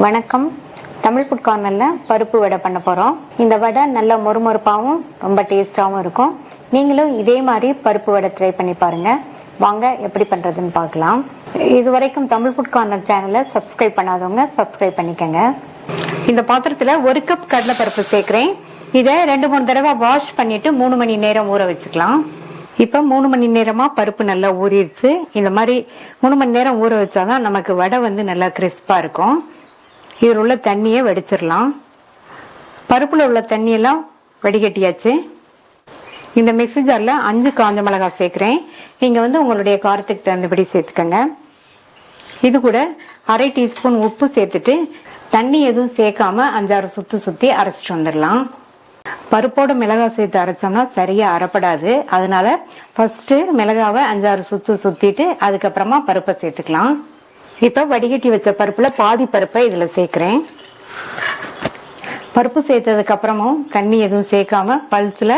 வணக்கம். தமிழ் ஃபுட் கார்னரில் பருப்பு வடை பண்ண போகிறோம். இந்த வடை நல்ல மொறுமொறுப்பாகவும் ரொம்ப டேஸ்ட்டாகவும் இருக்கும். நீங்களும் இதே மாதிரி பருப்பு வடை ட்ரை பண்ணி பாருங்கள். வாங்க எப்படி பண்ணுறதுன்னு பார்க்கலாம். இது வரைக்கும் தமிழ் ஃபுட் கார்னர் சேனலை சப்ஸ்கிரைப் பண்ணாதவங்க சப்ஸ்கிரைப் பண்ணிக்கோங்க. இந்த பாத்திரத்தில் 1 கப் கடலை பருப்பு சேர்க்குறேன். இதை 2-3 தடவை வாஷ் பண்ணிவிட்டு 3 மணி நேரம் ஊற வச்சுக்கலாம். இப்போ 3 மணி நேரமாக பருப்பு நல்லா ஊறிடுச்சு. இந்த மாதிரி 3 மணி நேரம் ஊற வச்சாதான் நமக்கு வடை நல்லா கிறிஸ்பாக இருக்கும். இதில் உள்ள தண்ணியை வடிச்சிடலாம். பருப்பில் உள்ள தண்ணியெல்லாம் வடிகட்டியாச்சு. இந்த மிக்ஸி ஜாரில் 5 காஞ்ச மிளகாய் சேர்க்குறேன். நீங்கள் உங்களுடைய காரத்துக்கு தகுந்தபடி சேர்த்துக்கங்க. இது கூட 1/2 டீஸ்பூன் உப்பு சேர்த்துட்டு தண்ணி எதுவும் சேர்க்காம 5-6 சுற்றி அரைச்சிட்டு வந்துடலாம். பருப்போட மிளகாய் சேர்த்து அரைச்சோம்னா சரியா அரைப்படாது. அதனால ஃபர்ஸ்ட் மிளகாவை 5-6 சுத்திட்டு அதுக்கப்புறமா பருப்பை சேர்த்துக்கலாம். இப்ப வடிகட்டி வச்ச பருப்புல பாதி பருப்பை இதுல சேர்க்கிறேன். பருப்பு சேர்த்ததுக்கு அப்புறமும் தண்ணி எதுவும் சேர்க்காம பல்ஸ்ல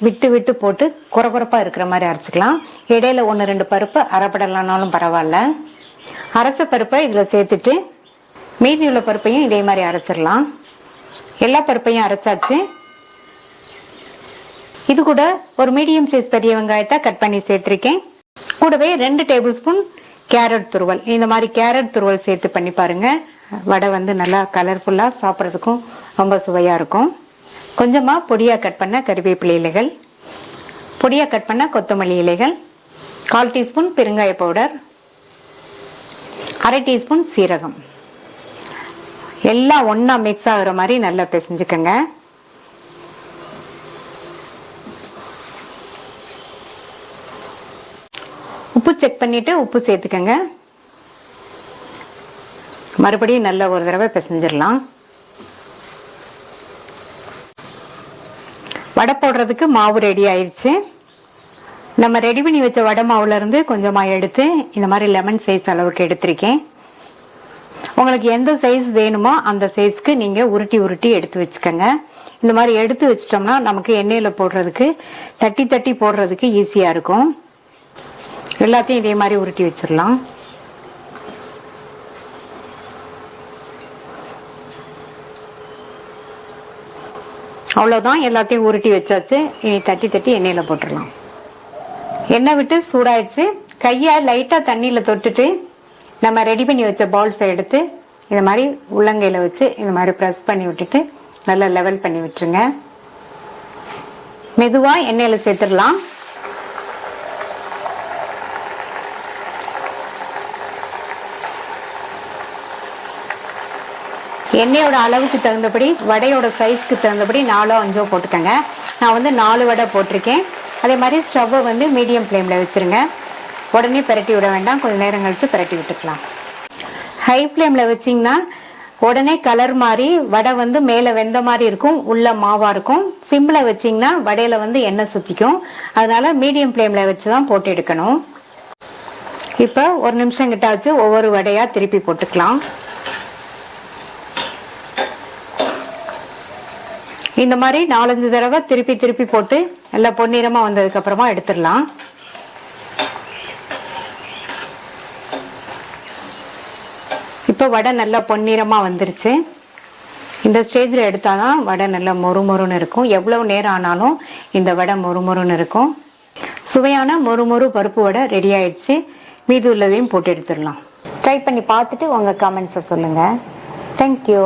விட்டு விட்டு போட்டு குறகுறப்பா இருக்கிற மாதிரி அரைச்சிக்கலாம். இடையில 1-2 பருப்பு அரைப்படலானாலும் பரவாயில்ல. அரைச்ச பருப்பை இதுல சேர்த்துட்டு மீதி உள்ள பருப்பையும் இதே மாதிரி அரைச்சிடலாம். எல்லா பருப்பையும் அரைச்சாச்சு. இது கூட ஒரு மீடியம் சைஸ் பெரிய வெங்காயத்தை கட் பண்ணி சேர்த்திருக்கேன். கூடவே 2 டேபிள் ஸ்பூன் கேரட் துருவல். இந்த மாதிரி கேரட் துருவல் சேர்த்து பண்ணி பாருங்க. வடை நல்லா கலர்ஃபுல்லா சாப்பிட்றதுக்கும் ரொம்ப சுவையா இருக்கும். கொஞ்சமா பொடியா கட் பண்ண கறிவேப்பிலை இலைகள், பொடியா கட் பண்ண கொத்தமல்லி இலைகள், 1/4 டீஸ்பூன் பெருங்காய பவுடர், 1/2 டீஸ்பூன் சீரகம், எல்லாம் ஒன்னா மிக்ஸ் ஆகுற மாதிரி நல்லா பிசைஞ்சுக்கங்க. உப்பு செக் பண்ணிட்டு உப்பு சேர்த்துக்கங்க. மறுபடியும் நல்லா ஒரு தடவை பிசைஞ்சிடலாம். வடை போடுறதுக்கு மாவு ரெடி ஆயிடுச்சு. நம்ம ரெடி பண்ணி வச்ச வடை மாவுல இருந்து கொஞ்சமா எடுத்து இந்த மாதிரி லெமன் சைஸ் அளவுக்கு எடுத்திருக்கேன். உங்களுக்கு எந்த சைஸ் வேணுமோ அந்த சைஸ்க்கு நீங்க உருட்டி உருட்டி எடுத்து வச்சுக்கோங்க. இந்த மாதிரி எடுத்து வச்சிட்டோம்னா நமக்கு எண்ணெயில போடுறதுக்கு தட்டி தட்டி போடுறதுக்கு ஈஸியா இருக்கும். எல்லாத்தையும் இதே மாதிரி உருட்டி வச்சிடலாம். அவ்வளவுதான், எல்லாத்தையும் உருட்டி வச்சாச்சு. இனி தட்டி தட்டி எண்ணெயில போட்டுடலாம். எண்ணெய் விட்டு சூடாயிடுச்சு. கையை லைட்டா தண்ணியில தொட்டுட்டு நம்ம ரெடி பண்ணி வச்ச பால்ஸை எடுத்து இந்த மாதிரி உள்ளங்கையில வச்சு இந்த மாதிரி ப்ரெஸ் பண்ணி விட்டுட்டு நல்லா லெவல் பண்ணி விட்டுருங்க. மெதுவா எண்ணெயில சேர்த்துடலாம். எண்ணெயோட அளவுக்கு தகுந்தபடி வடையோட சைஸ்க்கு தகுந்தபடி 4-5 போட்டுக்கோங்க. நான் 4 வடை போட்டிருக்கேன். அதே மாதிரி ஸ்டவ்வை மீடியம் ஃப்ளேம்ல வச்சிருங்க. உடனே பிரட்டி விட வேண்டாம், கொஞ்சம் நேரம் கழிச்சு பிரட்டி விட்டுக்கலாம். ஹை ஃப்ளேம்ல வச்சிங்கன்னா உடனே கலர் மாதிரி வடை மேல வெந்த மாதிரி இருக்கும், உள்ள மாவா இருக்கும். சிம்ல வச்சிங்கன்னா வடையில எண்ணெய் சுத்திக்கும். அதனால மீடியம் ஃப்ளேம்ல வச்சுதான் போட்டு எடுக்கணும். இப்ப 1 நிமிஷம் கிட்ட வச்சு ஒவ்வொரு வடையா திருப்பி போட்டுக்கலாம். இந்த மாதிரி 4-5 தடவை திருப்பி திருப்பி போட்டு நல்லா பொன்னிறமா வந்ததுக்கு அப்புறமா எடுத்துடலாம். இப்ப வடை நல்லா பொன்னிறமா வந்துருச்சு. இந்த ஸ்டேஜ்ல எடுத்தாதான் வடை நல்லா மொறுமொறுன்னு இருக்கும். எவ்வளவு நேரம் ஆனாலும் இந்த வடை மொறுமொறுன்னு இருக்கும். சுவையான மொறுமொறு பருப்பு வடை ரெடி ஆயிடுச்சு. மீதி உள்ளதையும் போட்டு எடுத்துடலாம். ட்ரை பண்ணி பார்த்துட்டு உங்க கமெண்ட்ஸை சொல்லுங்க. தேங்க்யூ.